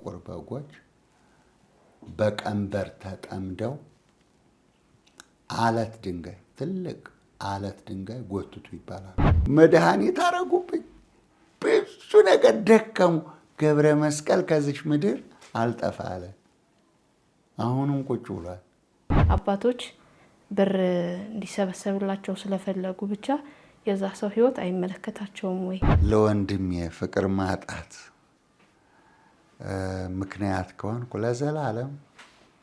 ጥቁር በጎች በቀንበር ተጠምደው አለት ድንጋይ ትልቅ አለት ድንጋይ ጎትቱ ይባላል። መድኃኒት አረጉብኝ። ብዙ ነገር ደከሙ። ገብረ መስቀል ከዚች ምድር አልጠፋ አለ። አሁንም ቁጭ ብሏል። አባቶች ብር እንዲሰበሰብላቸው ስለፈለጉ ብቻ የዛ ሰው ህይወት አይመለከታቸውም ወይ? ለወንድሜ ፍቅር ማጣት ምክንያት ከሆንኩ ለዘላለም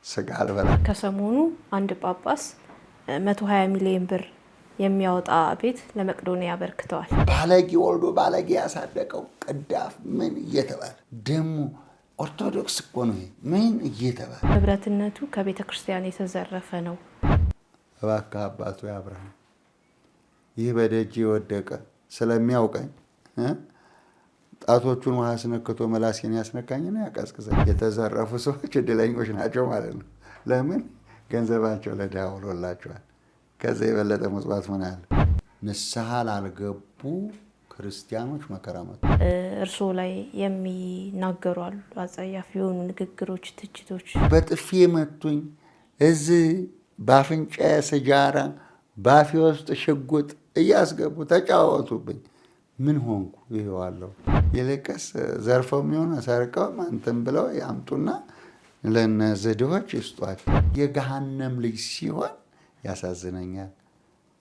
ስጋ አልበላም። ከሰሞኑ አንድ ጳጳስ 120 ሚሊዮን ብር የሚያወጣ ቤት ለመቅዶኒያ አበርክተዋል። ባለጌ ወልዶ ባለጌ ያሳደቀው ቅዳፍ ምን እየተባለ ደግሞ ኦርቶዶክስ እኮ ነው። ምን እየተባለ ንብረትነቱ ከቤተ ክርስቲያን የተዘረፈ ነው። እባክህ አባቱ አብርሃም ይህ በደጅ የወደቀ ስለሚያውቀኝ ጣቶቹን ውሃ አስነክቶ መላሴን ያስነካኝና ያቀዝቅዘኝ። የተዘረፉ ሰዎች እድለኞች ናቸው ማለት ነው። ለምን ገንዘባቸው ለድሃ ውሎላቸዋል። ከዛ የበለጠ መጽዋት ምን አለ? ንስሐ ላልገቡ ክርስቲያኖች መከራ መጡ። እርስዎ ላይ የሚናገሩ አሉ አጸያፊ የሆኑ ንግግሮች፣ ትችቶች። በጥፊ መቱኝ። እዚህ በአፍንጫ ስጃራ ባፌ ውስጥ ሽጉጥ እያስገቡ ተጫወቱብኝ። ምን ሆንኩ? ይኸዋለሁ። ይልቅስ ዘርፈው የሚሆነ ሰርቀው አንተም ብለው ያምጡና ለእነዚህ ድሆች ይስጧቸው። የገሃነም ልጅ ሲሆን ያሳዝነኛል።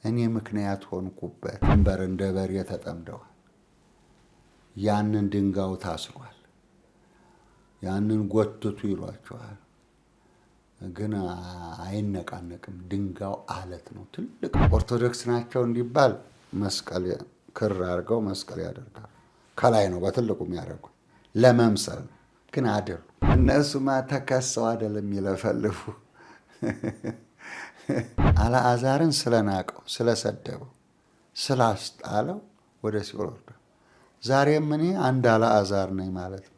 እኔ ምክንያት ሆንኩበት። ድንበር እንደ በሬ ተጠምደዋል። ያንን ድንጋዩ ታስሯል። ያንን ጎትቱ ይሏቸዋል። ግን አይነቃነቅም። ድንጋዩ አለት ነው። ትልቅ ኦርቶዶክስ ናቸው እንዲባል መስቀል ክር አድርገው መስቀል ያደርጋሉ። ከላይ ነው በትልቁ የሚያደርጉ ለመምሰል ግን አይደሉ። እነሱማ ተከሰው አይደለም የሚለፈልፉ። አልዓዛርን ስለናቀው፣ ስለሰደበው፣ ስላስጣለው ወደ ሲኦል ወርዷል። ዛሬም እኔ አንድ አልዓዛር ነኝ ማለት ነው።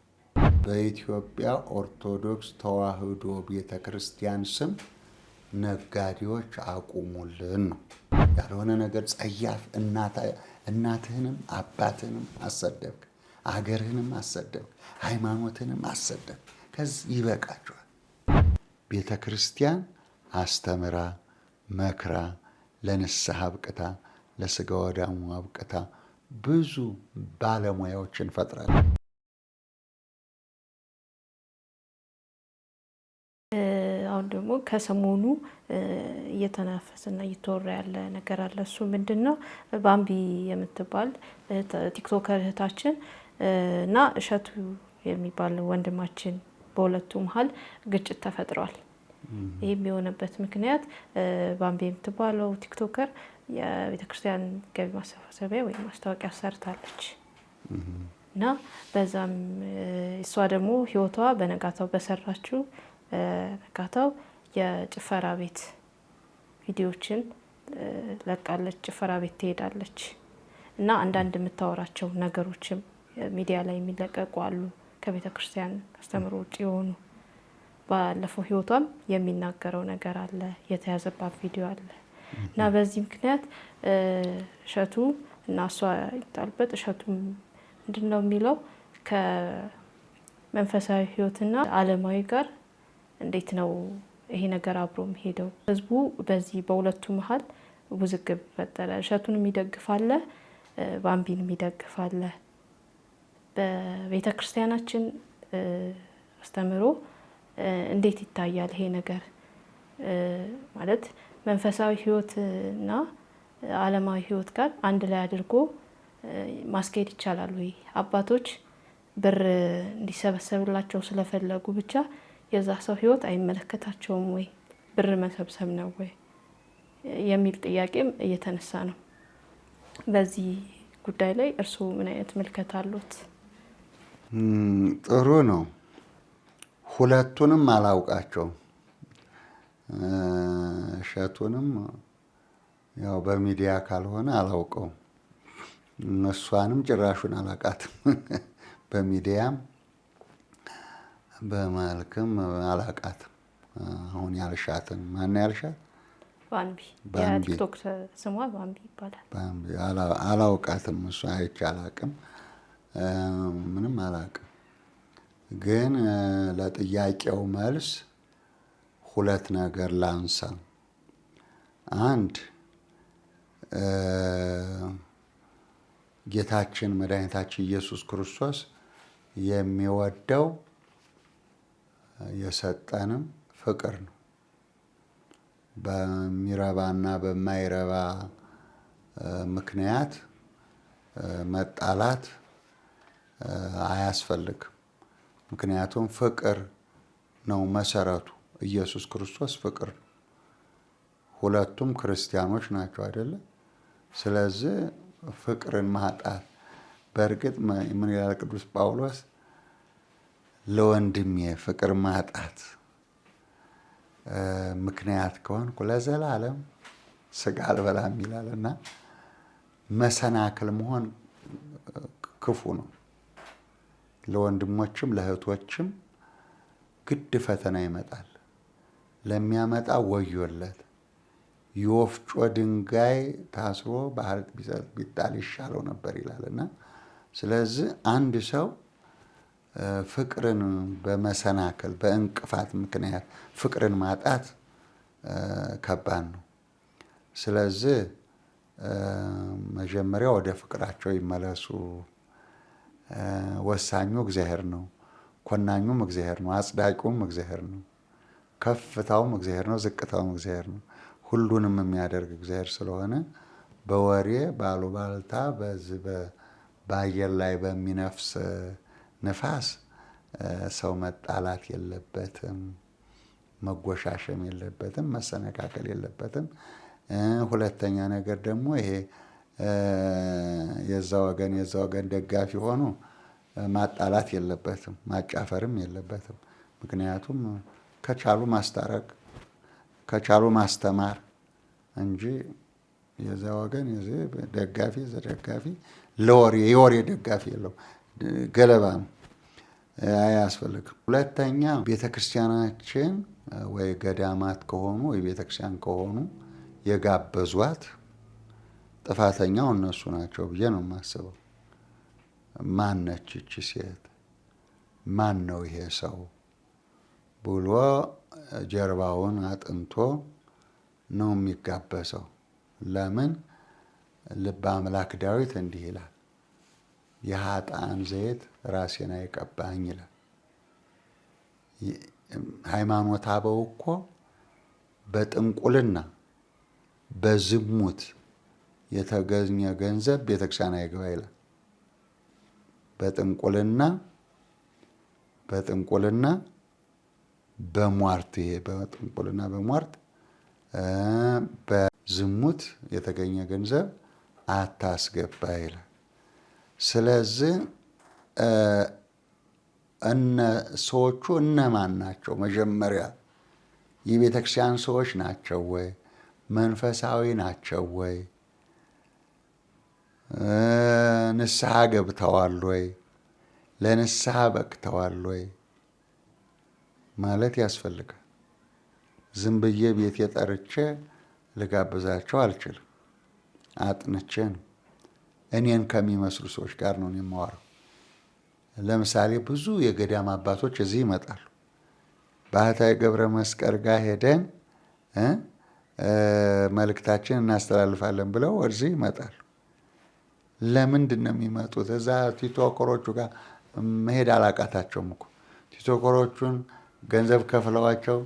በኢትዮጵያ ኦርቶዶክስ ተዋሕዶ ቤተ ክርስቲያን ስም ነጋዴዎች አቁሙልን ነው። ያልሆነ ነገር ጸያፍ። እናትህንም አባትህንም አሰደብክ፣ አገርህንም አሰደብክ፣ ሃይማኖትህንም አሰደብክ። ከዚህ ይበቃቸዋል። ቤተ ክርስቲያን አስተምራ መክራ ለንስሐ አብቅታ ለስጋ ወዳሙ አብቅታ ብዙ ባለሙያዎችን ፈጥራለች። አሁን ደግሞ ከሰሞኑ እየተናፈሰና እየተወራ ያለ ነገር አለ። እሱ ምንድን ነው? ባምቢ የምትባል ቲክቶከር እህታችን እና እሸቱ የሚባል ወንድማችን በሁለቱ መሀል ግጭት ተፈጥሯል። ይህም የሆነበት ምክንያት ባምቢ የምትባለው ቲክቶከር የቤተክርስቲያን ገቢ ማሰባሰቢያ ወይም ማስታወቂያ ሰርታለች እና በዛም እሷ ደግሞ ህይወቷ በነጋታው በሰራችው ነጋታው የጭፈራ ቤት ቪዲዮዎችን ለቃለች። ጭፈራ ቤት ትሄዳለች እና አንዳንድ የምታወራቸው ነገሮችም ሚዲያ ላይ የሚለቀቁ አሉ ከቤተ ክርስቲያን አስተምሮ ውጭ የሆኑ። ባለፈው ህይወቷም የሚናገረው ነገር አለ፣ የተያዘባት ቪዲዮ አለ እና በዚህ ምክንያት እሸቱ እና እሷ ይጣሉበት። እሸቱ ምንድን ነው የሚለው ከመንፈሳዊ ህይወትና ዓለማዊ ጋር እንዴት ነው ይሄ ነገር አብሮ ሄደው? ህዝቡ በዚህ በሁለቱ መሀል ውዝግብ ፈጠረ። እሸቱን የሚደግፋለ፣ ባምቢን የሚደግፋለ። በቤተ ክርስቲያናችን አስተምሮ እንዴት ይታያል ይሄ ነገር? ማለት መንፈሳዊ ህይወትና ዓለማዊ ህይወት ጋር አንድ ላይ አድርጎ ማስኬድ ይቻላል ወይ? አባቶች ብር እንዲሰበሰብላቸው ስለፈለጉ ብቻ የዛ ሰው ህይወት አይመለከታቸውም ወይ? ብር መሰብሰብ ነው ወይ የሚል ጥያቄም እየተነሳ ነው። በዚህ ጉዳይ ላይ እርስዎ ምን አይነት ምልከታ አሉት? ጥሩ ነው። ሁለቱንም አላውቃቸውም። እሸቱንም ያው በሚዲያ ካልሆነ አላውቀውም። እሷንም ጭራሹን አላውቃትም። በሚዲያም በመልክም አላውቃትም። አሁን ያልሻትን ማን ያልሻት? ባምቢ። የቲክቶክ ስሟ ባምቢ ይባላል። ባምቢ አላውቃትም። እሷ አይቼ አላውቅም። ምንም አላውቅም። ግን ለጥያቄው መልስ ሁለት ነገር ላንሳ። አንድ ጌታችን መድኃኒታችን ኢየሱስ ክርስቶስ የሚወደው የሰጠንም ፍቅር ነው። በሚረባና በማይረባ ምክንያት መጣላት አያስፈልግም። ምክንያቱም ፍቅር ነው መሰረቱ። ኢየሱስ ክርስቶስ ፍቅር ነው። ሁለቱም ክርስቲያኖች ናቸው አይደለ? ስለዚህ ፍቅርን ማጣት በእርግጥ ምን ይላል ቅዱስ ጳውሎስ? ለወንድሜ ፍቅር ማጣት ምክንያት ከሆንኩ ለዘላለም ስጋ አልበላም ይላል። እና መሰናክል መሆን ክፉ ነው። ለወንድሞችም ለእህቶችም ግድ ፈተና ይመጣል። ለሚያመጣ ወዮለት። የወፍጮ ድንጋይ ታስሮ ባህር ቢጣል ይሻለው ነበር ይላል። እና ስለዚህ አንድ ሰው ፍቅርን በመሰናክል በእንቅፋት ምክንያት ፍቅርን ማጣት ከባድ ነው። ስለዚህ መጀመሪያ ወደ ፍቅራቸው ይመለሱ። ወሳኙ እግዚአብሔር ነው። ኮናኙም እግዚአብሔር ነው። አጽዳቂውም እግዚአብሔር ነው። ከፍታውም እግዚአብሔር ነው። ዝቅታውም እግዚአብሔር ነው። ሁሉንም የሚያደርግ እግዚአብሔር ስለሆነ በወሬ ባሉባልታ በዚህ በአየር ላይ በሚነፍስ ንፋስ ሰው መጣላት የለበትም፣ መጎሻሸም የለበትም፣ መሰነካከል የለበትም። ሁለተኛ ነገር ደግሞ ይሄ የዛ ወገን ደጋፊ ሆኖ ማጣላት የለበትም፣ ማጫፈርም የለበትም። ምክንያቱም ከቻሉ ማስታረቅ ከቻሉ ማስተማር እንጂ የዛ ወገን የዚህ ደጋፊ ዘደጋፊ የወሬ ደጋፊ የለው፣ ገለባ ነው፣ አያስፈልግም። ሁለተኛ ቤተክርስቲያናችን ወይ ገዳማት ከሆኑ ወይ ቤተክርስቲያን ከሆኑ የጋበዟት ጥፋተኛው እነሱ ናቸው ብዬ ነው የማስበው። ማን ነች ይቺ ሴት? ማን ነው ይሄ ሰው ብሎ ጀርባውን አጥንቶ ነው የሚጋበሰው። ለምን? ልበ አምላክ ዳዊት እንዲህ ይላል፣ የኃጥአን ዘይት ራሴን አይቀባኝ ይላል። ሃይማኖተ አበው እኮ በጥንቁልና በዝሙት የተገኘ ገንዘብ ቤተክርስቲያን አይገባ ይላል። በጥንቁልና በሟርት ይሄ በጥንቁልና በሟርት በዝሙት የተገኘ ገንዘብ አታስገባ ይላል። ስለዚህ ሰዎቹ እነማን ናቸው? መጀመሪያ የቤተክርስቲያን ሰዎች ናቸው ወይ? መንፈሳዊ ናቸው ወይ? ንስሐ ገብተዋል ወይ? ለንስሐ በቅተዋል ወይ ማለት ያስፈልጋል። ዝም ብዬ ቤቴ ጠርቼ ልጋብዛቸው አልችልም። አጥንቼ ነው። እኔን ከሚመስሉ ሰዎች ጋር ነው የማወራው። ለምሳሌ ብዙ የገዳም አባቶች እዚህ ይመጣሉ። ባህታዊ ገብረ መስቀል ጋር ሄደን መልእክታችን እናስተላልፋለን ብለው እዚህ ይመጣሉ። ለምንድን ነው የሚመጡት? እዛ ቲቶኮሮቹ ጋር መሄድ አላቃታቸውም እኮ። ቲቶኮሮቹን ገንዘብ ከፍለዋቸው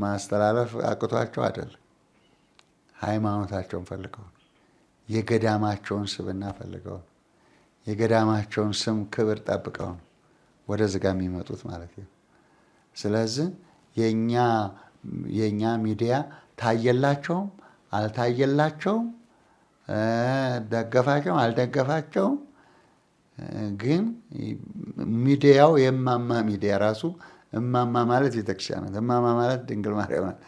ማስተላለፍ አቅቷቸው አይደለም። ሃይማኖታቸውን ፈልገው ነው። የገዳማቸውን ስብና ፈልገው ነው። የገዳማቸውን ስም ክብር ጠብቀው ነው ወደዚህ ጋር የሚመጡት ማለት ነው። ስለዚህ የኛ ሚዲያ ታየላቸውም አልታየላቸውም፣ ደገፋቸውም አልደገፋቸውም፣ ግን ሚዲያው የእማማ ሚዲያ ራሱ እማማ ማለት ቤተክርስቲያን ናት። እማማ ማለት ድንግል ማርያም ናት።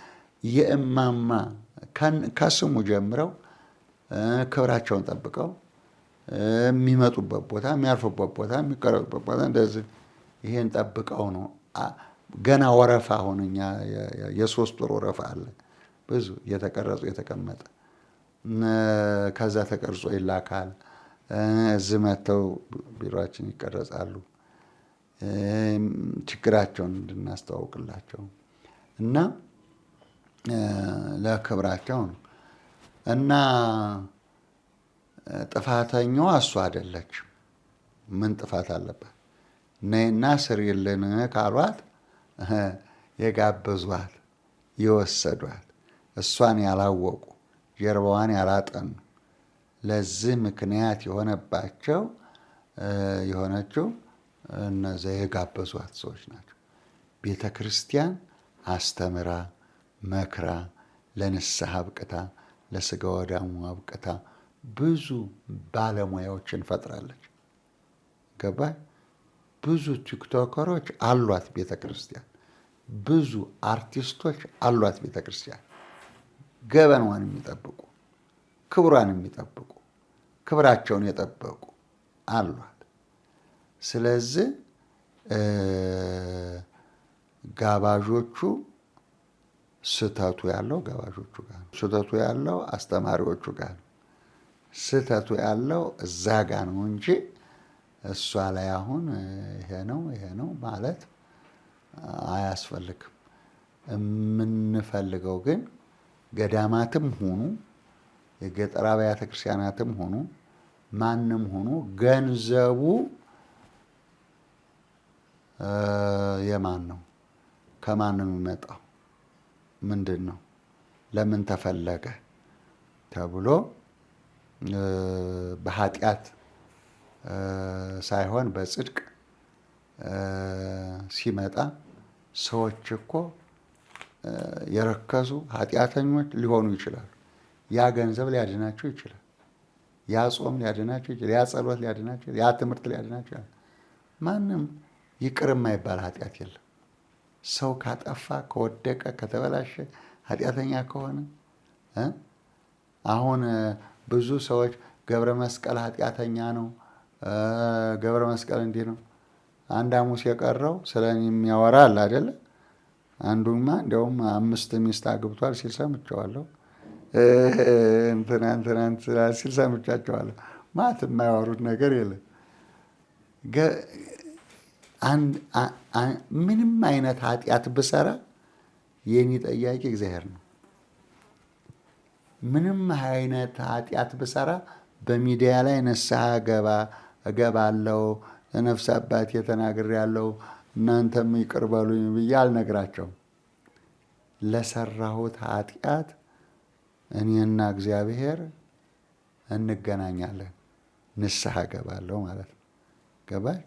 የእማማ ከስሙ ጀምረው ክብራቸውን ጠብቀው የሚመጡበት ቦታ፣ የሚያርፉበት ቦታ፣ የሚቀረጹበት ቦታ እንደዚህ ይሄን ጠብቀው ነው። ገና ወረፋ አሁን እኛ የ3 ወር ወረፋ አለ ብዙ እየተቀረጹ የተቀመጠ ከዛ ተቀርጾ ይላካል። እዚህ መጥተው ቢሮአችን ይቀረጻሉ። ችግራቸውን እንድናስተዋውቅላቸው እና ለክብራቸው ነው። እና ጥፋተኛዋ እሱ አይደለችም። ምን ጥፋት አለባት? ነይና ስሪልን ካሏት የጋበዟት የወሰዷት እሷን ያላወቁ ጀርባዋን ያላጠኑ ለዚህ ምክንያት የሆነችው እነዚያ የጋበዟት ሰዎች ናቸው። ቤተ ክርስቲያን አስተምራ መክራ ለንስሐ አብቅታ ለስጋ ወደሙ አብቅታ ብዙ ባለሙያዎችን ፈጥራለች። ገባህ? ብዙ ቲክቶከሮች አሏት ቤተ ክርስቲያን። ብዙ አርቲስቶች አሏት ቤተ ክርስቲያን። ገበናዋን የሚጠብቁ ክብሯን የሚጠብቁ ክብራቸውን የጠበቁ አሏት። ስለዚህ ጋባዦቹ ስህተቱ ያለው ጋባዦቹ ጋር ነው። ስህተቱ ያለው አስተማሪዎቹ ጋር ነው። ስህተቱ ያለው እዛ ጋር ነው እንጂ እሷ ላይ አሁን ይሄ ነው ማለት አያስፈልግም። የምንፈልገው ግን ገዳማትም ሆኑ የገጠር አብያተ ክርስቲያናትም ሆኑ ማንም ሆኑ ገንዘቡ የማን ነው? ከማን ነው የሚመጣው? ምንድን ነው? ለምን ተፈለገ ተብሎ በኃጢአት ሳይሆን በጽድቅ ሲመጣ ሰዎች እኮ የረከሱ ኃጢአተኞች ሊሆኑ ይችላሉ። ያ ገንዘብ ሊያድናቸው ይችላል። ያ ጾም ሊያድናቸው ይችላል። ያ ጸሎት ሊያድናቸው ይችላል። ያ ትምህርት ሊያድናቸው ይችላል። ማንም ይቅር የማይባል ኃጢአት የለም። ሰው ካጠፋ ከወደቀ ከተበላሸ ኃጢአተኛ ከሆነ አሁን ብዙ ሰዎች ገብረ መስቀል ኃጢአተኛ ነው፣ ገብረ መስቀል እንዲህ ነው። አንድ ሐሙስ የቀረው ስለኔ የሚያወራ አለ አይደለ? አንዱማ እንዲያውም 5 ሚስት አግብቷል ሲል ሰምቼዋለሁ። እንትና ሲል ሰምቻቸዋለሁ። ማለት የማያወሩት ነገር የለም። ምንም አይነት ኃጢአት ብሰራ የኔ ጠያቂ እግዚአብሔር ነው። ምንም አይነት ኃጢአት ብሰራ በሚዲያ ላይ ንስሐ እገባለሁ ነፍስ አባቴ ተናግሬያለሁ እናንተም ይቅር በሉኝ ብዬ አልነግራቸውም። ለሰራሁት ኃጢአት እኔና እግዚአብሔር እንገናኛለን፣ ንስሐ እገባለሁ ማለት ነው። ገባሽ?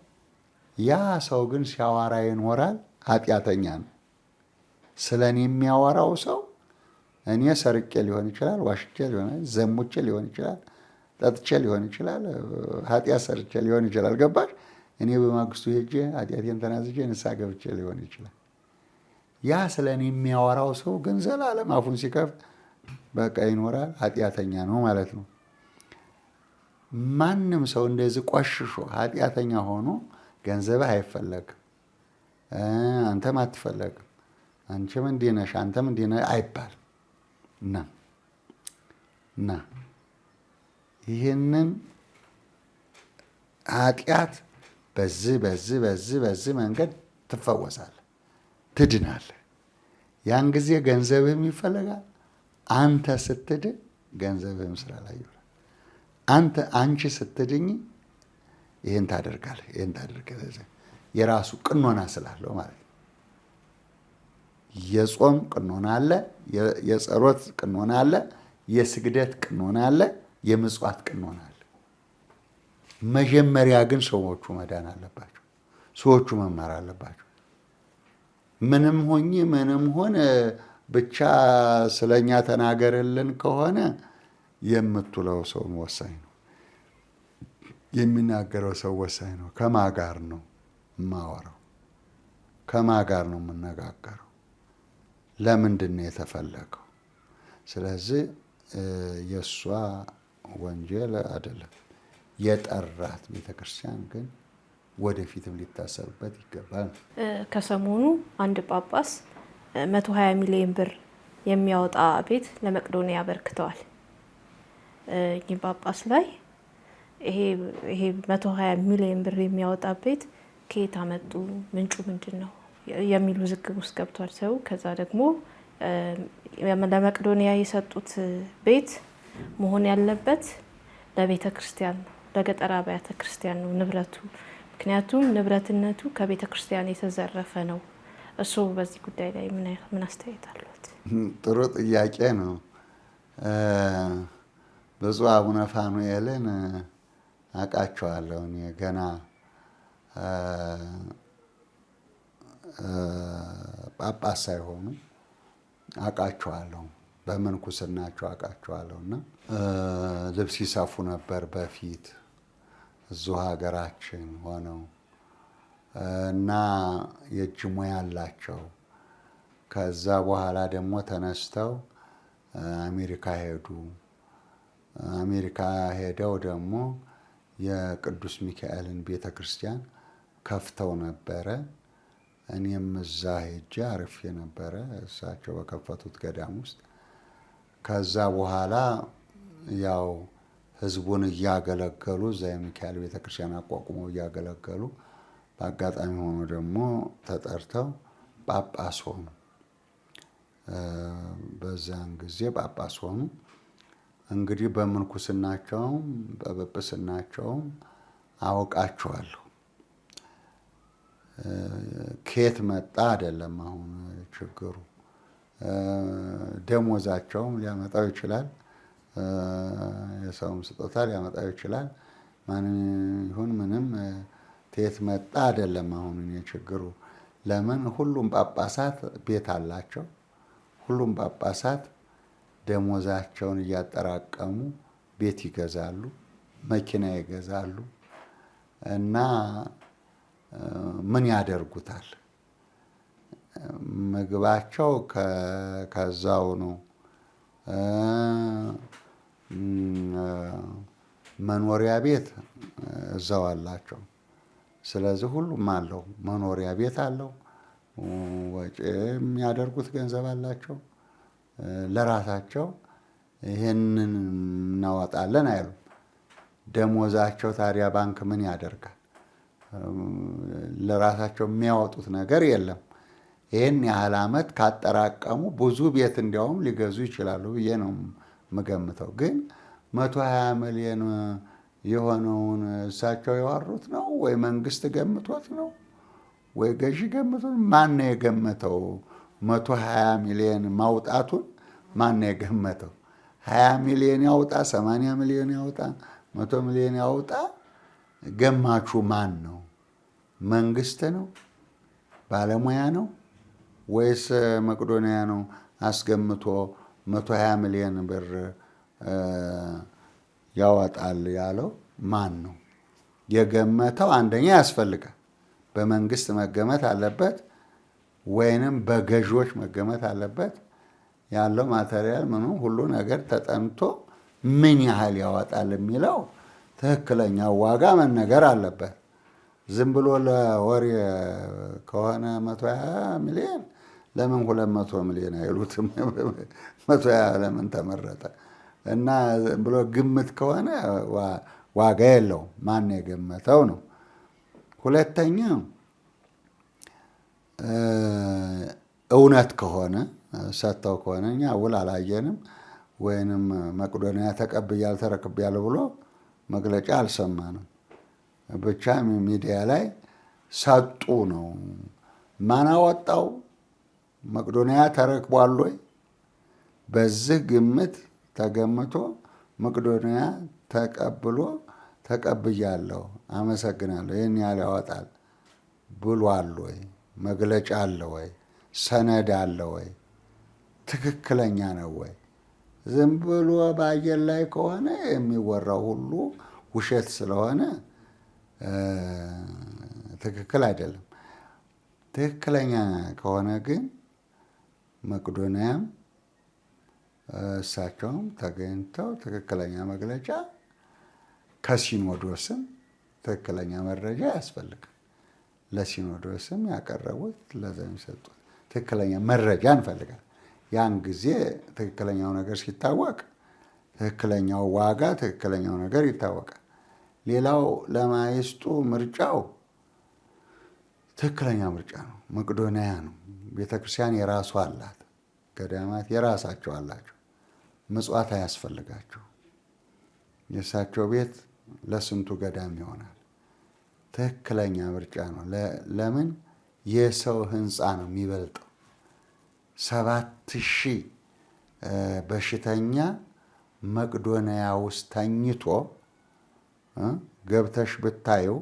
ያ ሰው ግን ሲያወራ ይኖራል፣ ኃጢአተኛ ነው። ስለ እኔ የሚያወራው ሰው እኔ ሰርቄ ሊሆን ይችላል፣ ዋሽቼ ሊሆን ይችላል፣ ዘሙቼ ሊሆን ይችላል፣ ጠጥቼ ሊሆን ይችላል፣ ኃጢአት ሰርቼ ሊሆን ይችላል። ገባሽ? እኔ በማግስቱ ሄጄ ኃጢአቴን ተናዝዤ ንስሐ ገብቼ ሊሆን ይችላል። ያ ስለ እኔ የሚያወራው ሰው ግን ዘላለም አፉን ሲከፍት በቃ ይኖራል፣ ኃጢአተኛ ነው ማለት ነው። ማንም ሰው እንደዚህ ቆሽሾ ኃጢአተኛ ሆኖ ገንዘብህ አይፈለግም፣ አንተም አትፈለግም፣ አንቺም እንዲህ ነሽ፣ አንተም እንዲህ ነህ አይባልም። እና ይህንን ኃጢአት በዚህ መንገድ ትፈወሳለህ፣ ትድናለህ። ያን ጊዜ ገንዘብህም ይፈለጋል። አንተ ስትድን ገንዘብህም ስራ ላይ ይውላል። አንቺ ስትድኝ ይህን ታደርጋለህ፣ ይህን ታደርጋለህ። የራሱ ቅኖና ስላለው ማለት ነው። የጾም ቅኖና አለ፣ የጸሎት ቅኖና አለ፣ የስግደት ቅኖና አለ፣ የምጽዋት ቅኖና አለ። መጀመሪያ ግን ሰዎቹ መዳን አለባቸው። ሰዎቹ መማር አለባቸው። ምንም ሆነ ብቻ ስለኛ ተናገርልን ከሆነ የምትለው ሰው ወሳኝ ነው። የሚናገረው ሰው ወሳኝ ነው። ከማን ጋር ነው የማወራው? ከማን ጋር ነው የምነጋገረው? ለምንድን ነው የተፈለገው? ስለዚህ የእሷ ወንጀል አይደለም። የጠራት ቤተክርስቲያን ግን ወደፊትም ሊታሰብበት ይገባል። ከሰሞኑ አንድ ጳጳስ 120 ሚሊዮን ብር የሚያወጣ ቤት ለመቄዶንያ አበርክተዋል። ይህ ጳጳስ ላይ ይሄ 120 ሚሊዮን ብር የሚያወጣ ቤት ከየት አመጡ፣ ምንጩ ምንድን ነው የሚሉ ውዝግብ ውስጥ ገብቷል ሰው። ከዛ ደግሞ ለመቄዶንያ የሰጡት ቤት መሆን ያለበት ለቤተ ክርስቲያን ነው፣ ለገጠር አብያተ ክርስቲያን ነው ንብረቱ። ምክንያቱም ንብረትነቱ ከቤተ ክርስቲያን የተዘረፈ ነው። እርስዎ በዚህ ጉዳይ ላይ ምን አስተያየት አሉት? ጥሩ ጥያቄ ነው። ብፁዕ አቡነ ፋኑኤልን አውቃቸዋለሁ። እኔ ገና ጳጳስ ሳይሆኑ አውቃቸዋለሁ፣ በምንኩስናቸው አውቃቸዋለሁ። እና ልብስ ይሰፉ ነበር በፊት እዚሁ ሀገራችን ሆነው እና የእጅ ሙያ አላቸው። ከዛ በኋላ ደግሞ ተነስተው አሜሪካ ሄዱ። አሜሪካ ሄደው ደግሞ የቅዱስ ሚካኤልን ቤተ ክርስቲያን ከፍተው ነበረ። እኔም እዛ ሄጄ አርፌ ነበረ እሳቸው በከፈቱት ገዳም ውስጥ። ከዛ በኋላ ያው ህዝቡን እያገለገሉ እዛ የሚካኤል ቤተ ክርስቲያን አቋቁመው እያገለገሉ በአጋጣሚ ሆኖ ደግሞ ተጠርተው ጳጳስ ሆኑ። በዛን ጊዜ ጳጳስ ሆኑ። እንግዲህ በምንኩስናቸውም በጵጵስናቸውም አውቃቸዋለሁ። ከየት መጣ አይደለም አሁን ችግሩ። ደሞዛቸውም ሊያመጣው ይችላል፣ የሰውም ስጦታ ሊያመጣው ይችላል። ማንም ይሁን ምንም ከየት መጣ አይደለም አሁን እኔ ችግሩ። ለምን ሁሉም ጳጳሳት ቤት አላቸው። ሁሉም ጳጳሳት ደሞዛቸውን እያጠራቀሙ ቤት ይገዛሉ፣ መኪና ይገዛሉ። እና ምን ያደርጉታል? ምግባቸው ከዛው ነው። መኖሪያ ቤት እዛው አላቸው። ስለዚህ ሁሉም አለው፣ መኖሪያ ቤት አለው። ወጪ የሚያደርጉት ገንዘብ አላቸው። ለራሳቸው ይሄንን እናወጣለን አይሉም። ደሞዛቸው ታዲያ ባንክ ምን ያደርጋል? ለራሳቸው የሚያወጡት ነገር የለም። ይህን ያህል ዓመት ካጠራቀሙ ብዙ ቤት እንዲያውም ሊገዙ ይችላሉ ብዬ ነው የምገምተው። ግን 120 ሚሊዮን የሆነውን እሳቸው ያወሩት ነው ወይ መንግስት ገምቶት ነው ወይ ገዢ ገምቶት? ማን ነው የገመተው? 120 ሚሊዮን ማውጣቱን ማን ነው የገመተው? 20 ሚሊዮን ያውጣ፣ 80 ሚሊዮን ያውጣ፣ 100 ሚሊዮን ያውጣ፣ ገማቹ ማን ነው? መንግስት ነው? ባለሙያ ነው? ወይስ መቄዶንያ ነው አስገምቶ 120 ሚሊዮን ብር ያወጣል ያለው ማን ነው የገመተው? አንደኛ ያስፈልጋል። በመንግስት መገመት አለበት ወይንም በገዢዎች መገመት አለበት። ያለው ማቴሪያል ምኑ ሁሉ ነገር ተጠንቶ ምን ያህል ያወጣል የሚለው ትክክለኛው ዋጋ መነገር አለበት። ዝም ብሎ ለወሬ ከሆነ 120 ሚሊዮን ለምን 200 ሚሊዮን አይሉትም? 120 ለምን ተመረጠ? እና ብሎ ግምት ከሆነ ዋጋ የለውም። ማን የገመተው ነው። ሁለተኛ እውነት ከሆነ ሰጥተው ከሆነ እኛ ውል አላየንም ወይንም መቄዶንያ ተቀብያለሁ ተረክቤያለሁ ብሎ መግለጫ አልሰማንም። ብቻ ሚዲያ ላይ ሰጡ ነው። ማን አወጣው? መቄዶንያ ተረክቧል ወይ? በዚህ ግምት ተገምቶ መቄዶንያ ተቀብሎ ተቀብያለሁ፣ አመሰግናለሁ፣ ይህን ያህል ያወጣል ብሏል ወይ? መግለጫ አለ ወይ? ሰነድ አለ ወይ? ትክክለኛ ነው ወይ? ዝም ብሎ በአየር ላይ ከሆነ የሚወራው ሁሉ ውሸት ስለሆነ ትክክል አይደለም። ትክክለኛ ከሆነ ግን መቄዶንያም እሳቸውም ተገኝተው ትክክለኛ መግለጫ ከሲኖዶስም ትክክለኛ መረጃ ያስፈልጋል። ለሲኖዶስም ያቀረቡት ለዛ የሚሰጡት ትክክለኛ መረጃ እንፈልጋለን። ያን ጊዜ ትክክለኛው ነገር ሲታወቅ ትክክለኛው ዋጋ፣ ትክክለኛው ነገር ይታወቃል። ሌላው ለማይስጡ ምርጫው ትክክለኛ ምርጫ ነው። መቄዶንያ ነው። ቤተክርስቲያን የራሷ አላት፣ ገዳማት የራሳቸው አላቸው። ምጽዋት አያስፈልጋቸው። የእሳቸው ቤት ለስንቱ ገዳም ይሆናል። ትክክለኛ ምርጫ ነው። ለምን የሰው ህንፃ ነው የሚበልጠው። 7,000 በሽተኛ መቄዶንያ ውስጥ ተኝቶ ገብተሽ ብታየው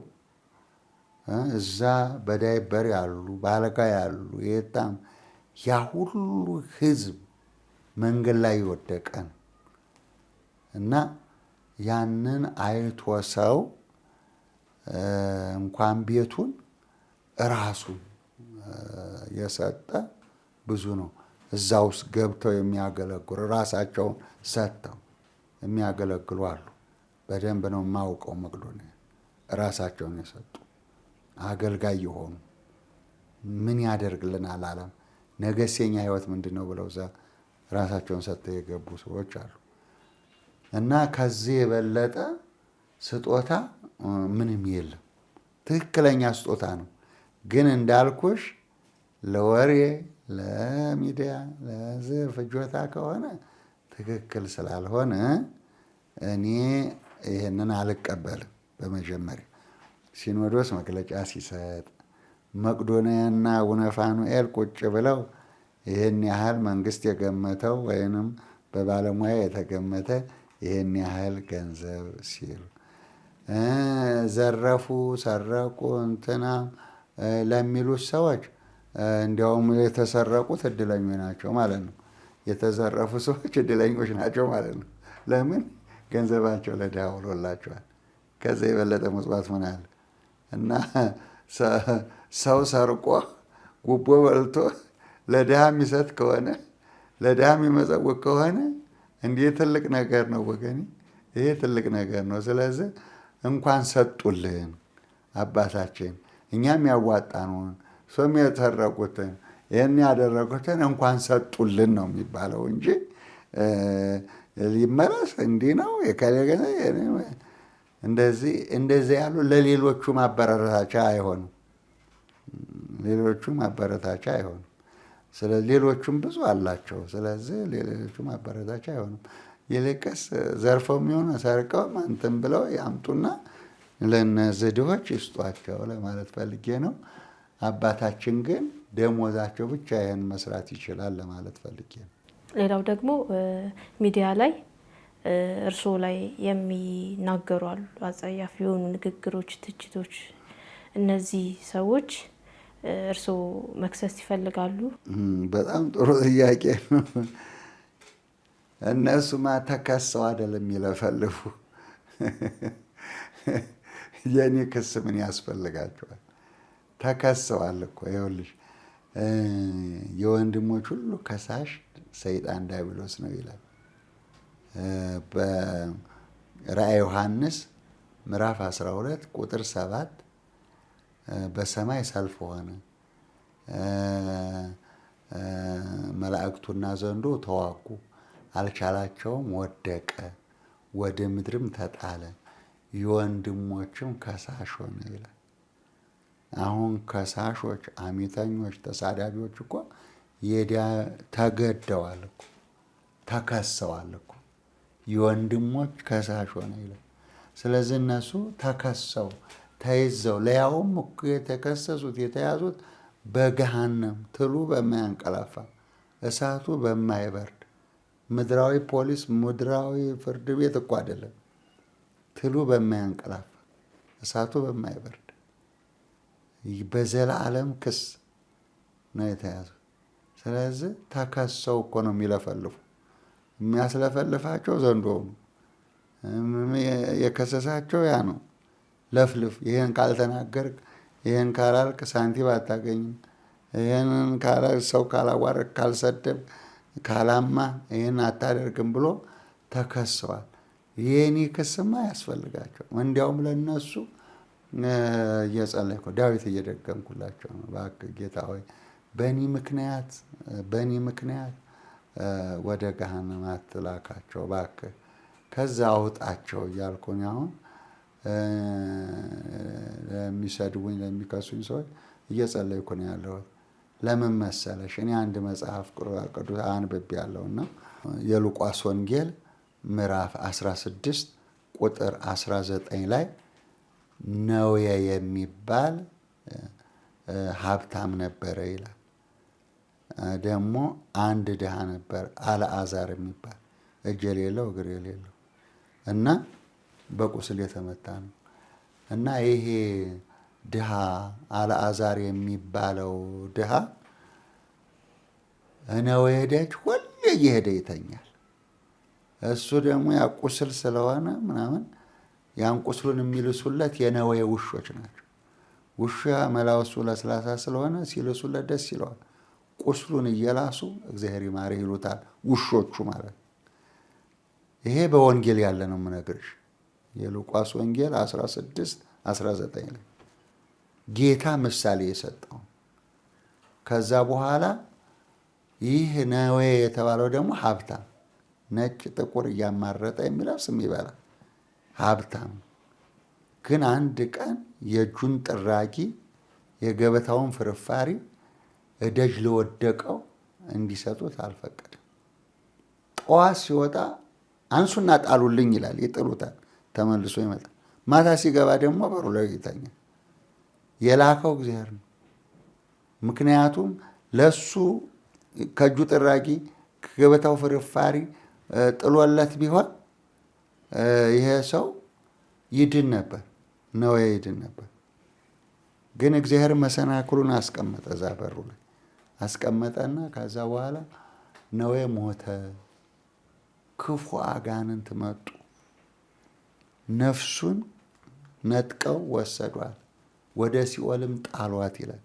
እዛ በዳይበር ያሉ በአልጋ ያሉ የጣም ያ ሁሉ ህዝብ መንገድ ላይ የወደቀ ነው እና ያንን አይቶ ሰው እንኳን ቤቱን ራሱን የሰጠ ብዙ ነው። እዛ ውስጥ ገብተው የሚያገለግሉ ራሳቸውን ሰጥተው የሚያገለግሉ አሉ። በደንብ ነው የማውቀው። መቄዶንያ ራሳቸውን የሰጡ አገልጋይ የሆኑ ምን ያደርግልናል ዓለም ነገስ የኛ ህይወት ምንድን ነው ብለው እዛ ራሳቸውን ሰጥተው የገቡ ሰዎች አሉ። እና ከዚህ የበለጠ ስጦታ ምንም የለም። ትክክለኛ ስጦታ ነው። ግን እንዳልኩሽ ለወሬ ለሚዲያ ለዚህ ፍጆታ ከሆነ ትክክል ስላልሆነ እኔ ይሄንን አልቀበልም። በመጀመሪያ ሲኖዶስ መግለጫ ሲሰጥ መቄዶንያና አቡነ ፋኑኤል ቁጭ ብለው ይሄን ያህል መንግስት የገመተው ወይንም በባለሙያ የተገመተ ይሄን ያህል ገንዘብ ሲሉ ዘረፉ፣ ሰረቁ እንትና ለሚሉት ሰዎች እንዲያውም የተሰረቁት እድለኞች ናቸው ማለት ነው። የተዘረፉ ሰዎች እድለኞች ናቸው ማለት ነው። ለምን ገንዘባቸው ለድሃ ውሎላቸዋል። ከዛ የበለጠ ምጽዋት ምን አለ? እና ሰው ሰርቆ ጉቦ በልቶ ለድሃ የሚሰጥ ከሆነ ለድሃ የሚመጸውቅ ከሆነ እንዲህ ትልቅ ነገር ነው ወገኔ፣ ይሄ ትልቅ ነገር ነው። ስለዚህ እንኳን ሰጡልን አባታችን፣ እኛም ያዋጣነውን ሰም የተሰረቁትን ይህን ያደረጉትን እንኳን ሰጡልን ነው የሚባለው እንጂ ሊመለስ እንዲህ ነው እንደዚህ ያሉ ለሌሎቹ ማበረታቻ አይሆንም። ሌሎቹ ማበረታቻ አይሆንም። ስለዚህ ሌሎቹም ብዙ አላቸው። ስለዚህ ሌሎቹ ማበረታቻ አይሆንም። ይልቅስ ዘርፈው የሚሆነ ሰርቀው እንትን ብለው ያምጡና ለእነዚህ ድሆች ይስጧቸው ለማለት ፈልጌ ነው። አባታችን ግን ደሞዛቸው ብቻ ይህን መስራት ይችላል ለማለት ፈልጌ ነው። ሌላው ደግሞ ሚዲያ ላይ እርስዎ ላይ የሚናገሩ አሉ አጸያፊ የሆኑ ንግግሮች፣ ትችቶች። እነዚህ ሰዎች እርስዎ መክሰስ ይፈልጋሉ? በጣም ጥሩ ጥያቄ ነው። እነሱማ ተከሰው አይደለም የሚለፈልፉ። የኔ ክስ ምን ያስፈልጋቸዋል? ተከሰዋል እኮ። ይኸውልሽ የወንድሞች ሁሉ ከሳሽ ሰይጣን ዲያብሎስ ነው ይላል በራዕየ ዮሐንስ ምዕራፍ 12 ቁጥር 7 በሰማይ ሰልፍ ሆነ፣ መላእክቱና ዘንዶ ተዋጉ፣ አልቻላቸውም፣ ወደቀ፣ ወደ ምድርም ተጣለ፣ የወንድሞችም ከሳሽ ሆነ ይላል። አሁን ከሳሾች፣ አሚተኞች፣ ተሳዳቢዎች እኮ ተገደዋል እኮ ተከሰዋል እኮ። የወንድሞች ከሳሽ ሆነ ይላል። ስለዚህ እነሱ ተከሰው ተይዘው ለያውም እኮ የተከሰሱት የተያዙት በገሃነም ትሉ በማያንቀላፋ እሳቱ በማይበርድ ምድራዊ ፖሊስ ምድራዊ ፍርድ ቤት እኮ አይደለም። ትሉ በማያንቀላፋ እሳቱ በማይበርድ በዘላለም ክስ ነው የተያዙት። ስለዚህ ተከሰው እኮ ነው የሚለፈልፉ። የሚያስለፈልፋቸው ዘንዶ ነው። የከሰሳቸው ያ ነው። ለፍልፍ፣ ይሄን ካልተናገርክ፣ ይሄን ካላልክ ሳንቲም አታገኝም፣ ይሄንን ሰው ካላዋረክ፣ ካልሰደብ፣ ካላማ ይሄን አታደርግም ብሎ ተከሰዋል። የኔ ክስማ ያስፈልጋቸው። እንዲያውም ለነሱ እየጸለይኩ ዳዊት እየደገምኩላቸው ነው። እባክህ ጌታ ሆይ በእኔ ምክንያት ወደ ገሃነም አትላካቸው፣ እባክህ ከዛ አውጣቸው እያልኩኝ አሁን ለሚሰድቡኝ ለሚከሱኝ ሰዎች እየጸለይኩ ነው ያለሁት። ለምን መሰለሽ? እኔ አንድ መጽሐፍ ቅዱስ አንብቤያለሁና የሉቃስ ወንጌል ምዕራፍ 16 ቁጥር 19 ላይ ነዌ የሚባል ሀብታም ነበረ ይላል። ደግሞ አንድ ድሃ ነበር አልዓዛር የሚባል እጅ የሌለው እግር የሌለው እና በቁስል የተመታ ነው። እና ይሄ ድሃ አልዓዛር የሚባለው ድሃ ነዌ ደጅ ሁሌ እየሄደ ይተኛል። እሱ ደግሞ ያ ቁስል ስለሆነ ምናምን ያን ቁስሉን የሚልሱለት የነዌ ውሾች ናቸው። ውሻ መላወሱ ለስላሳ ስለሆነ ሲልሱለት ደስ ይለዋል። ቁስሉን እየላሱ እግዚአብሔር ይማርህ ይሉታል ውሾቹ ማለት። ይሄ በወንጌል ያለ ነው የምነግርሽ። የሉቃስ ወንጌል 16:19 ላይ ጌታ ምሳሌ የሰጠው። ከዛ በኋላ ይህ ነዌ የተባለው ደግሞ ሀብታም ነጭ ጥቁር እያማረጠ የሚለብስ የሚበላ ሀብታም ግን አንድ ቀን የእጁን ጥራጊ የገበታውን ፍርፋሪ እደጅ ለወደቀው እንዲሰጡት አልፈቀደም። ጠዋት ሲወጣ አንሱና ጣሉልኝ ይላል። ይጥሉታል፣ ተመልሶ ይመጣል። ማታ ሲገባ ደግሞ በሩ ላይ ይተኛል። የላከው እግዚአብሔር ነው። ምክንያቱም ለሱ ከእጁ ጥራጊ ከገበታው ፍርፋሪ ጥሎለት ቢሆን ይሄ ሰው ይድን ነበር፣ ነዌ ይድን ነበር። ግን እግዚአብሔር መሰናክሉን አስቀመጠ፣ እዛ በሩ ላይ አስቀመጠና ከዛ በኋላ ነዌ ሞተ። ክፉ አጋንንት መጡ፣ ነፍሱን ነጥቀው ወሰዷት፣ ወደ ሲኦልም ጣሏት ይላል።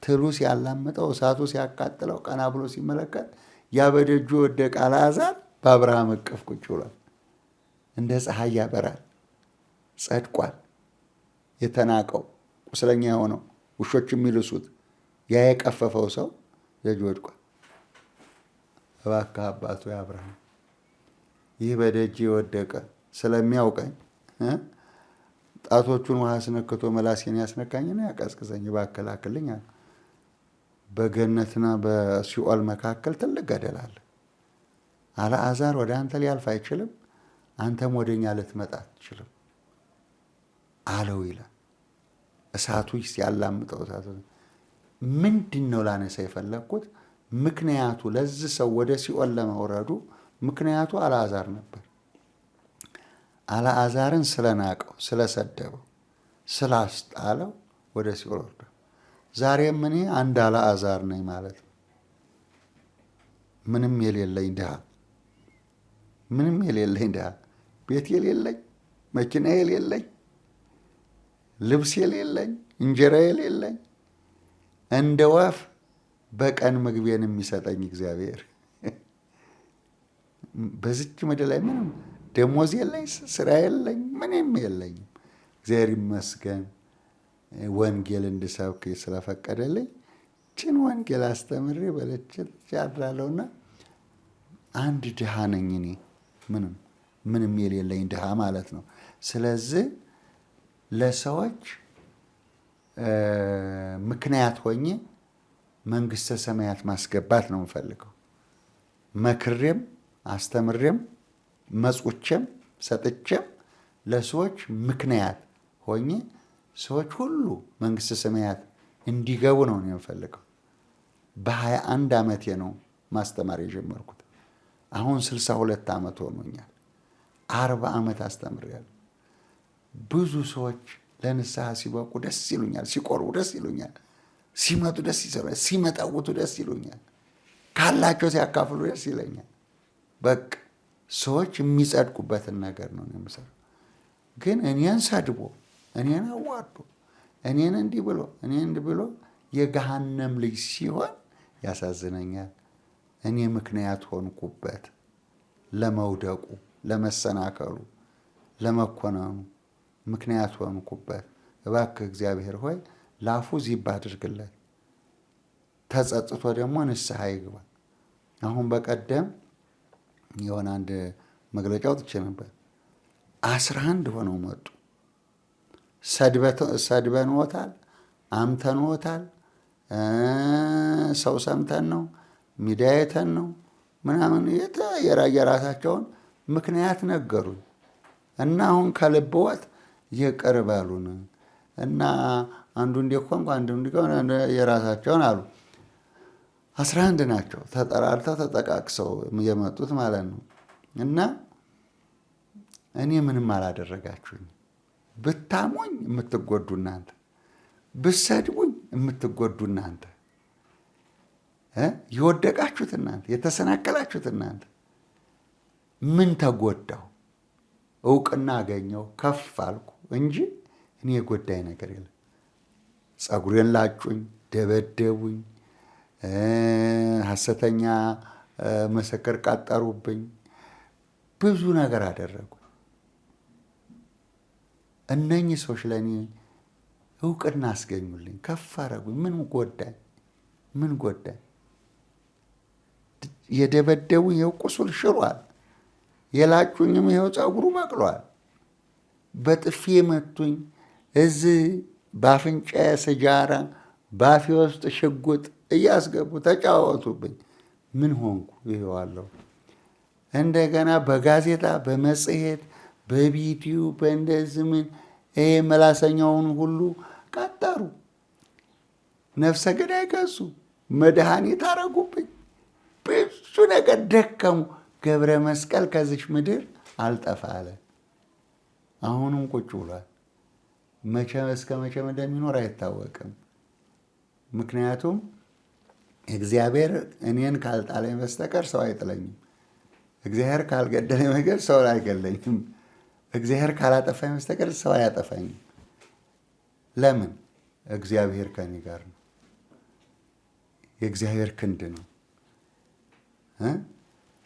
ትሉ ሲያላምጠው እሳቱ ሲያቃጥለው ቀና ብሎ ሲመለከት ያ በደጁ የወደቀ አልዓዛር በአብርሃም እቅፍ ቁጭ ብሏል። እንደ ፀሐይ ያበራል፣ ጸድቋል። የተናቀው ቁስለኛ የሆነው ውሾች የሚልሱት ያ የቀፈፈው ሰው ደጅ ወድቋል። እባክህ አባቱ አብርሃም ይህ በደጅ የወደቀ ስለሚያውቀኝ ጣቶቹን ውሃ አስነክቶ መላሴን ያስነካኝና ያቀዝቅዘኝ እባክህ ላክልኝ አለ። በገነትና በሲኦል መካከል ትልቅ ገደል አለ። አልዓዛር ወደ አንተ ሊያልፍ አይችልም፣ አንተም ወደ እኛ ልትመጣ አትችልም አለው ይላል። እሳቱ ሲያላምጠው እሳቱ ምንድን ነው ላነሳ የፈለግኩት? ምክንያቱ ለዚህ ሰው ወደ ሲኦል ለመውረዱ ምክንያቱ አልዓዛር ነበር። አልዓዛርን ስለናቀው፣ ስለሰደበው፣ ስላስጣለው ወደ ሲኦል ወርዷል። ዛሬም እኔ አንድ አልዓዛር ነኝ ማለት ነው። ምንም የሌለኝ ድሃ፣ ምንም የሌለኝ ድሃ፣ ቤት የሌለኝ፣ መኪና የሌለኝ፣ ልብስ የሌለኝ፣ እንጀራ የሌለኝ፣ እንደ ወፍ በቀን ምግቤን የሚሰጠኝ እግዚአብሔር በዚች ምድር ላይ ምንም ደሞዝ የለኝ፣ ስራ የለኝ፣ ምንም የለኝም። እግዚአብሔር ይመስገን ወንጌል እንድሰብክ ስለፈቀደልኝ ችን ወንጌል አስተምሬ በለች ያድራለሁና አንድ ድሃ ነኝ እኔ፣ ምንም የሌለኝ ድሃ ማለት ነው። ስለዚህ ለሰዎች ምክንያት ሆኜ መንግስተ ሰማያት ማስገባት ነው የምፈልገው። መክሬም አስተምሬም መጽውቼም ሰጥቼም ለሰዎች ምክንያት ሆኜ ሰዎች ሁሉ መንግስተ ሰማያት እንዲገቡ ነው የምፈልገው። በ21 ዓመቴ ነው ማስተማር የጀመርኩት። አሁን 62 ዓመት ሆኖኛል። 40 ዓመት አስተምሬያለሁ። ብዙ ሰዎች ለንስሐ ሲበቁ ደስ ይሉኛል፣ ሲቆርቡ ደስ ይሉኛል፣ ሲመጡ ደስ ይሉኛል፣ ሲመጣውቱ ደስ ይሉኛል፣ ካላቸው ሲያካፍሉ ደስ ይለኛል። በቃ ሰዎች የሚጸድቁበትን ነገር ነው የምሰራው። ግን እኔን ሰድቦ፣ እኔን አዋርዶ፣ እኔን እንዲህ ብሎ የገሃነም ልጅ ሲሆን ያሳዝነኛል። እኔ ምክንያት ሆንኩበት ለመውደቁ፣ ለመሰናከሉ፣ ለመኮነኑ ምክንያት ሆንኩበት። እባክህ እግዚአብሔር ሆይ ላፉ ዚብ አድርግለት፣ ተጸጽቶ ደግሞ ንስሐ ይግባ። አሁን በቀደም የሆነ አንድ መግለጫ ወጥቼ ነበር። 11 ሆነው መጡ። ሰድበንዎታል፣ አምተንዎታል፣ ሰው ሰምተን ነው፣ ሚዲያ አይተን ነው ምናምን የራሳቸውን ምክንያት ነገሩኝ እና አሁን ከልብዎት ይቅር በሉን እና አንዱ እንዲኮንኩ አንዱ እንዲኮን የራሳቸውን አሉ። 11 ናቸው ተጠራርተው ተጠቃቅሰው የመጡት ማለት ነው። እና እኔ ምንም አላደረጋችሁኝ። ብታሙኝ የምትጎዱ እናንተ፣ ብሰድቡኝ የምትጎዱ እናንተ፣ የወደቃችሁት እናንተ፣ የተሰናከላችሁት እናንተ። ምን ተጎዳው? እውቅና አገኘው፣ ከፍ አልኩ እንጂ እኔ የጎዳኝ ነገር የለም። ፀጉሬን ላጩኝ፣ ደበደቡኝ፣ ሐሰተኛ ምስክር ቀጠሩብኝ፣ ብዙ ነገር አደረጉ። እነኚህ ሰዎች ለእኔ እውቅና አስገኙልኝ፣ ከፍ አረጉኝ። ምን ጎዳኝ? ምን ጎዳኝ? የደበደቡኝ ይኸው ቁስል ሽሯል። የላጩኝም ይኸው ፀጉሩ በቅሏል። በጥፊ የመቱኝ እዚህ በአፍንጫዬ ስጃራ በአፌ ውስጥ ሽጉጥ እያስገቡ ተጫወቱብኝ። ምን ሆንኩ? ይኸዋለሁ። እንደገና በጋዜጣ በመጽሔት በቪዲዮ በእንደዚህ ምን ይሄ መላሰኛውን ሁሉ ቀጠሩ። ነፍሰ ገዳይ ገዙ፣ መድኃኒት አረጉብኝ፣ ብዙ ነገር ደከሙ። ገብረ መስቀል ከዚች ምድር አልጠፋ አለ። አሁንም ቁጭ ብሏል። መቼ እስከ መቼም እንደሚኖር አይታወቅም። ምክንያቱም እግዚአብሔር እኔን ካልጣለኝ በስተቀር ሰው አይጥለኝም። እግዚአብሔር ካልገደለኝ በስተቀር ሰው አይገለኝም። እግዚአብሔር ካላጠፋኝ በስተቀር ሰው አያጠፋኝም። ለምን? እግዚአብሔር ከኔ ጋር ነው። የእግዚአብሔር ክንድ ነው።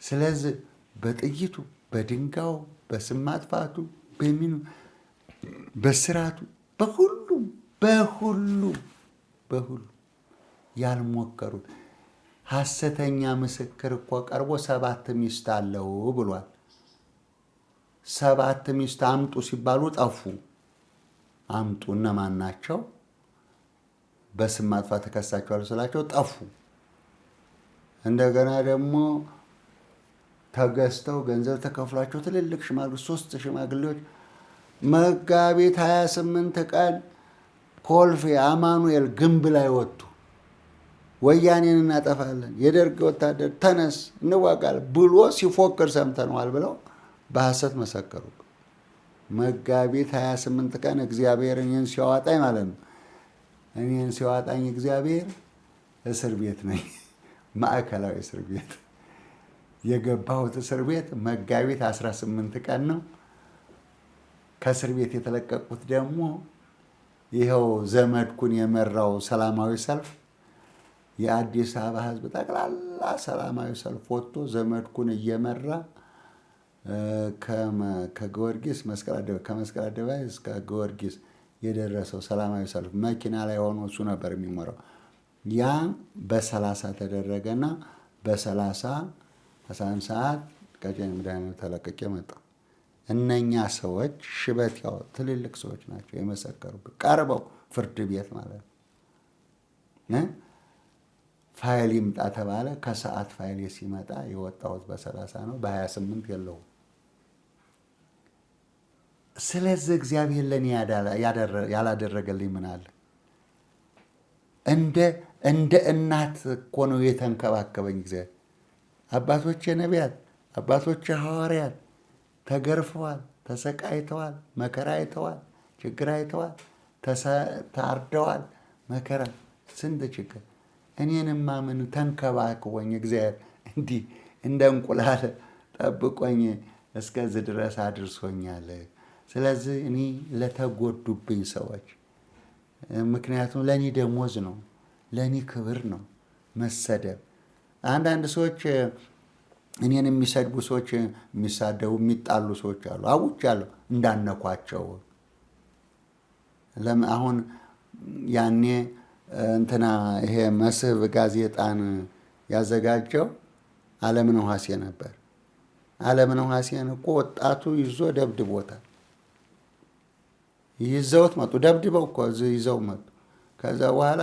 ስለዚህ በጥይቱ፣ በድንጋዩ፣ በስም ማጥፋቱ፣ በሚኑ፣ በስራቱ፣ በሁሉ ያልሞከሩት ሐሰተኛ ምስክር እኮ ቀርቦ 7 ሚስት አለው ብሏል። 7 ሚስት አምጡ ሲባሉ ጠፉ። አምጡ እነማን ናቸው? በስም ማጥፋት ተከሳቸዋል ስላቸው ጠፉ። እንደገና ደግሞ ተገዝተው ገንዘብ ተከፍሏቸው ትልልቅ ሽማግሌዎች 3 ሽማግሌዎች መጋቢት 28 ቀን ኮልፌ አማኑኤል ግንብ ላይ ወጡ። ወያኔን እናጠፋለን፣ የደርግ ወታደር ተነስ እንዋጋለን ብሎ ሲፎክር ሰምተነዋል ብለው በሐሰት መሰከሩ። መጋቢት 28 ቀን እግዚአብሔር እኔን ሲያዋጣኝ ማለት ነው። እኔን ሲያዋጣኝ እግዚአብሔር እስር ቤት ነኝ፣ ማዕከላዊ እስር ቤት የገባሁት እስር ቤት መጋቢት 18 ቀን ነው። ከእስር ቤት የተለቀቁት ደግሞ ይኸው ዘመድኩን የመራው ሰላማዊ ሰልፍ የአዲስ አበባ ሕዝብ ጠቅላላ ሰላማዊ ሰልፍ ወጥቶ ዘመድኩን እየመራ ከጊዮርጊስ ከመስቀል አደባባይ እስከ ጊዮርጊስ የደረሰው ሰላማዊ ሰልፍ መኪና ላይ ሆኖ እሱ ነበር የሚመራው። ያ በ30 ተደረገና በ30 11 ሰዓት ቀጨኔ መድኃኒዓለም ተለቅቄ መጣሁ። እነኛ ሰዎች ሽበት ያው ትልልቅ ሰዎች ናቸው የመሰከሩበት፣ ቀርበው ፍርድ ቤት ማለት ነው። ፋይል ይምጣ ተባለ። ከሰዓት ፋይል ሲመጣ የወጣሁት በ30 ነው፣ በ28 የለውም። ስለዚህ እግዚአብሔር ለእኔ ያላደረገልኝ ምን አለ? እንደ እናት እኮ ነው የተንከባከበኝ እግዚአብሔር። አባቶቼ ነቢያት፣ አባቶቼ ሐዋርያት ተገርፈዋል፣ ተሰቃይተዋል፣ መከራ አይተዋል፣ ችግር አይተዋል፣ ታርደዋል፣ መከራ ስንት ችግር። እኔንማ ምን ተንከባክቦኝ እግዚአብሔር እንዲህ እንደ እንቁላል ጠብቆኝ እስከዚህ ድረስ አድርሶኛል። ስለዚህ እኔ ለተጎዱብኝ ሰዎች፣ ምክንያቱም ለእኔ ደሞዝ ነው፣ ለእኔ ክብር ነው መሰደብ። አንዳንድ ሰዎች እኔን የሚሰድቡ ሰዎች፣ የሚሳደቡ የሚጣሉ ሰዎች አሉ። አውጃለሁ እንዳነኳቸው። አሁን ያኔ እንትና ይሄ መስህብ ጋዜጣን ያዘጋጀው አለምነህ ዋሴ ነበር። አለምነህ ዋሴን እኮ ወጣቱ ይዞ ደብድቦታል። ይዘውት መጡ። ደብድበው እኮ ይዘው መጡ። ከዛ በኋላ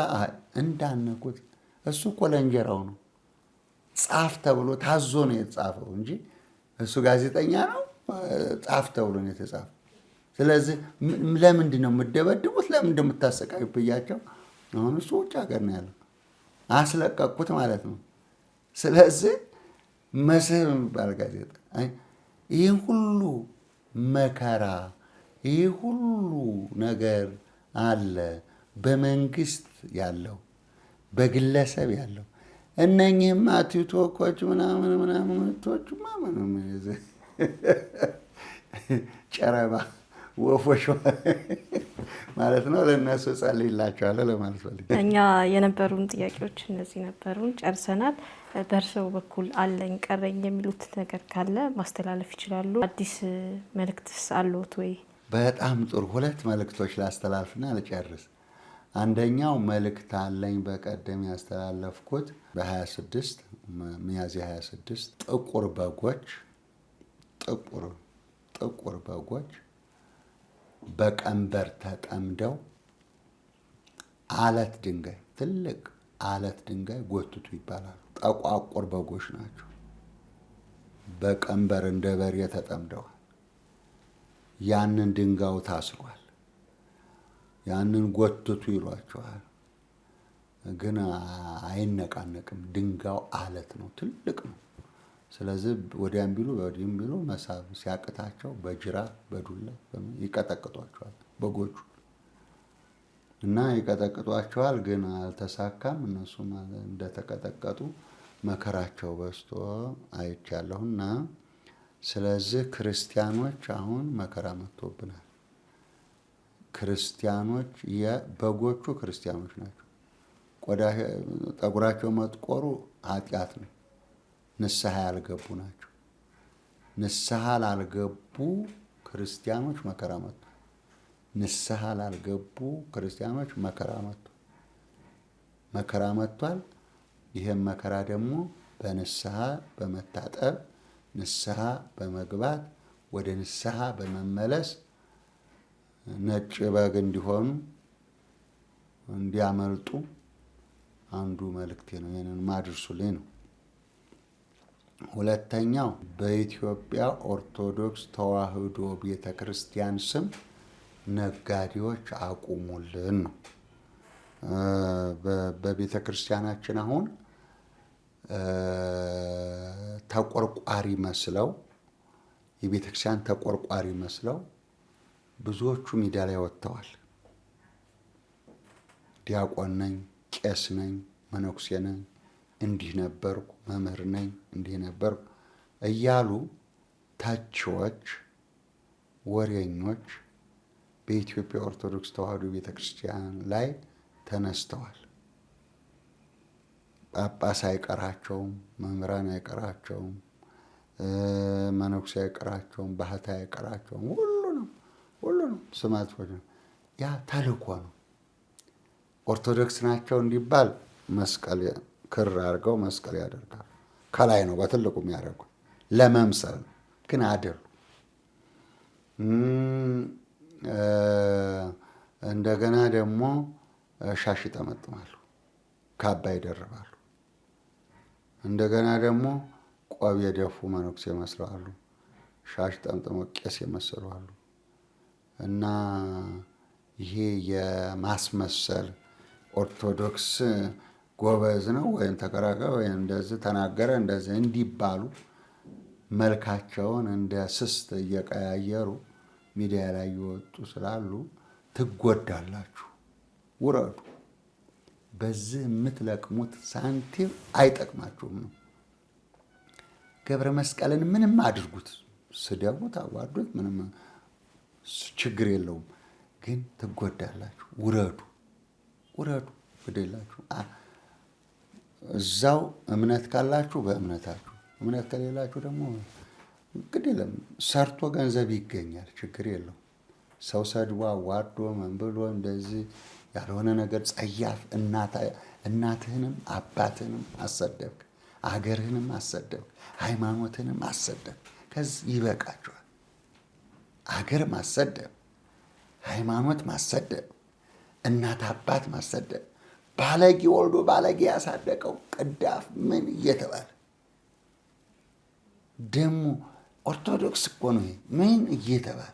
እንዳነኩት እሱ እኮ ለእንጀራው ነው ጻፍ ተብሎ ታዞ ነው የተጻፈው እንጂ እሱ ጋዜጠኛ ነው ጻፍ ተብሎ ነው የተጻፈው። ስለዚህ ለምንድን ነው የምትደበድቡት? ለምንድን ነው የምታሰቃዩት ብያቸው አሁን እሱ ውጭ ሀገር ነው ያለው አስለቀቅኩት ማለት ነው። ስለዚህ መስህብ የሚባል ጋዜጣ ይህን ሁሉ መከራ ይህ ሁሉ ነገር አለ በመንግስት ያለው በግለሰብ ያለው እነኚህማ ቲክቶኮች ምናምንቶችማ ጨረባ ወፎች ማለት ነው። ለእነሱ ጸልይላቸዋለሁ ለማለት ፈልጌ። እኛ የነበሩን ጥያቄዎች እነዚህ ነበሩን፣ ጨርሰናል። በእርስዎ በኩል አለኝ ቀረኝ የሚሉት ነገር ካለ ማስተላለፍ ይችላሉ። አዲስ መልእክትስ አለዎት ወይ? በጣም ጥሩ። 2 መልእክቶች ላስተላልፍና ልጨርስ። አንደኛው መልእክት አለኝ በቀደም ያስተላለፍኩት በ26 ሚያዝያ 26 ጥቁር በጎች በቀንበር ተጠምደው አለት ድንጋይ ትልቅ አለት ድንጋይ ጎትቱ ይባላሉ። ጠቋቁር በጎች ናቸው። በቀንበር እንደ በሬ ተጠምደዋል። ያንን ድንጋዩ ታስሯል። ያንን ጎትቱ ይሏቸዋል። ግን አይነቃነቅም። ድንጋዩ አለት ነው፣ ትልቅ ነው። ስለዚህ ወዲያም ቢሉ ወዲህም ቢሉ መሳብ ሲያቅታቸው በጅራፍ በዱላ ይቀጠቅጧቸዋል በጎቹ እና ይቀጠቅጧቸዋል። ግን አልተሳካም። እነሱም እንደተቀጠቀጡ መከራቸው በዝቶ አይቻለሁና ስለዚህ ክርስቲያኖች አሁን መከራ መጥቶብናል። ክርስቲያኖች በጎቹ ክርስቲያኖች ናቸው። ጠጉራቸው መጥቆሩ ኃጢአት ነው። ንስሐ ያልገቡ ናቸው። ንስሐ ላልገቡ ክርስቲያኖች መከራ መጥቷል። ንስሐ ላልገቡ ክርስቲያኖች መከራ መጥቷል። ይህም መከራ ደግሞ በንስሐ በመታጠብ ንስሐ በመግባት ወደ ንስሐ በመመለስ ነጭ በግ እንዲሆኑ እንዲያመልጡ አንዱ መልእክቴ ነው። ይህንን ማድርሱልኝ ነው። ሁለተኛው በኢትዮጵያ ኦርቶዶክስ ተዋሕዶ ቤተ ክርስቲያን ስም ነጋዴዎች አቁሙልን ነው። በቤተ ክርስቲያናችን አሁን ተቆርቋሪ መስለው የቤተ ክርስቲያን ተቆርቋሪ መስለው ብዙዎቹ ሚዲያ ላይ ወጥተዋል። ዲያቆን ነኝ፣ ቄስ ነኝ፣ መነኩሴ ነኝ፣ እንዲህ ነበርኩ፣ መምህር ነኝ፣ እንዲህ ነበርኩ እያሉ ታችዎች፣ ወሬኞች በኢትዮጵያ ኦርቶዶክስ ተዋሕዶ ቤተክርስቲያን ላይ ተነስተዋል። ጳጳስ አይቀራቸውም፣ መምህራን አይቀራቸውም፣ መነኩሴ አይቀራቸውም፣ ባህታ አይቀራቸውም። ሁሉንም ስማቶች ነው። ያ ተልእኮ ነው። ኦርቶዶክስ ናቸው እንዲባል መስቀል ክር አድርገው መስቀል ያደርጋሉ። ከላይ ነው በትልቁ የሚያደርጉት ለመምሰል ግን አይደሉ። እንደገና ደግሞ ሻሽ ይጠመጥማሉ፣ ካባ ይደርባሉ። እንደገና ደግሞ ቆብ የደፉ መነኩሴ ይመስላሉ፣ ሻሽ ጠምጥመው ቄስ ይመስላሉ። እና ይሄ የማስመሰል ኦርቶዶክስ ጎበዝ ነው ወይም ተከራከረ ወይም እንደዚህ ተናገረ እንደዚህ እንዲባሉ መልካቸውን እንደ ስስት እየቀያየሩ ሚዲያ ላይ ይወጡ ስላሉ ትጎዳላችሁ። ውረዱ። በዚህ የምትለቅሙት ሳንቲም አይጠቅማችሁም ነው። ገብረ መስቀልን ምንም አድርጉት፣ ስደቡት፣ አዋርዱት፣ ምንም ችግር የለውም። ግን ትጎዳላችሁ። ውረዱ ግዴላችሁ። እዛው እምነት ካላችሁ በእምነታችሁ፣ እምነት ከሌላችሁ ደግሞ ግድ የለም። ሰርቶ ገንዘብ ይገኛል፣ ችግር የለውም። ሰው ሰድቦ አዋርዶ ምን ብሎ እንደዚህ ያልሆነ ነገር ጸያፍ እናትህንም አባትህንም አሰደብክ፣ አገርህንም አሰደብክ፣ ሃይማኖትህንም አሰደብክ። ከዚህ ይበቃችኋል። አገር ማሰደብ፣ ሃይማኖት ማሰደብ፣ እናት አባት ማሰደብ፣ ባለጌ ወልዶ ባለጌ ያሳደቀው ቅዳፍ ምን እየተባለ ደግሞ ኦርቶዶክስ እኮ ነው ይሄ ምን እየተባለ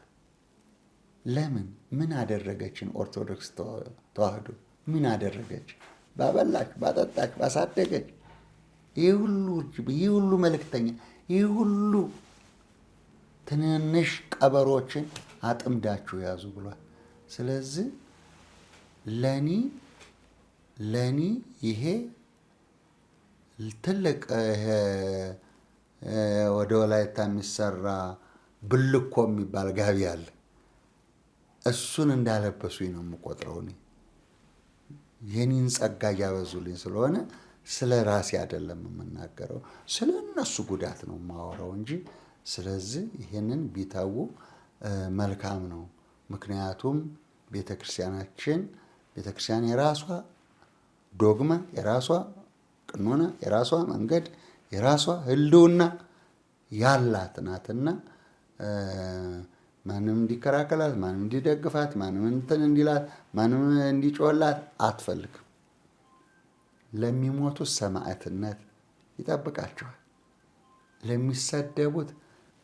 ለምን ምን አደረገችን? ኦርቶዶክስ ተዋህዶ ምን አደረገች? ባበላች፣ ባጠጣች፣ ባሳደገች ይህ ሁሉ መልእክተኛ ይህ ሁሉ ትንንሽ ቀበሮችን አጥምዳችሁ ያዙ ብሏል። ስለዚህ ለኔ ይሄ ትልቅ ወደ ወላይታ የሚሰራ ብልኮ የሚባል ጋቢ አለ። እሱን እንዳለበሱኝ ነው የምቆጥረው። እኔ የኔን ጸጋ እያበዙልኝ ስለሆነ ስለ ራሴ አይደለም የምናገረው፣ ስለ እነሱ ጉዳት ነው የማወራው እንጂ። ስለዚህ ይሄንን ቢተዉ መልካም ነው። ምክንያቱም ቤተክርስቲያን የራሷ ዶግማ፣ የራሷ ቅኖና፣ የራሷ መንገድ፣ የራሷ ህልውና ያላት ናትና ማንም እንዲከራከላት፣ ማንም እንዲደግፋት፣ ማንም እንትን እንዲላት፣ ማንም እንዲጮህላት አትፈልግም። ለሚሞቱት ሰማዕትነት ይጠብቃቸዋል። ለሚሰደቡት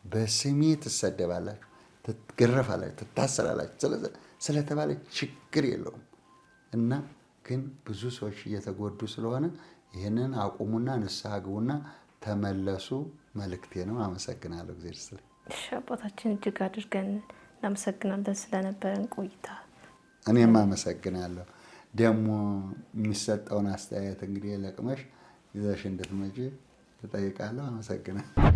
በስሜ ትሰደባላችሁ፣ ትገረፋላችሁ፣ ትታሰራላችሁ ስለተባለ ችግር የለውም እና ግን ብዙ ሰዎች እየተጎዱ ስለሆነ ይህንን አቁሙና ንስሐ ግቡና ተመለሱ መልእክቴ ነው። አመሰግናለሁ። እግዚአብሔር ይስጥልኝ። እሺ አባታችን እጅግ አድርገን እናመሰግናለን ስለነበረን ቆይታ። እኔም አመሰግናለሁ። ደግሞ የሚሰጠውን አስተያየት እንግዲህ ለቅመሽ ይዘሽ እንድትመጪ እጠይቃለሁ። አመሰግናለሁ።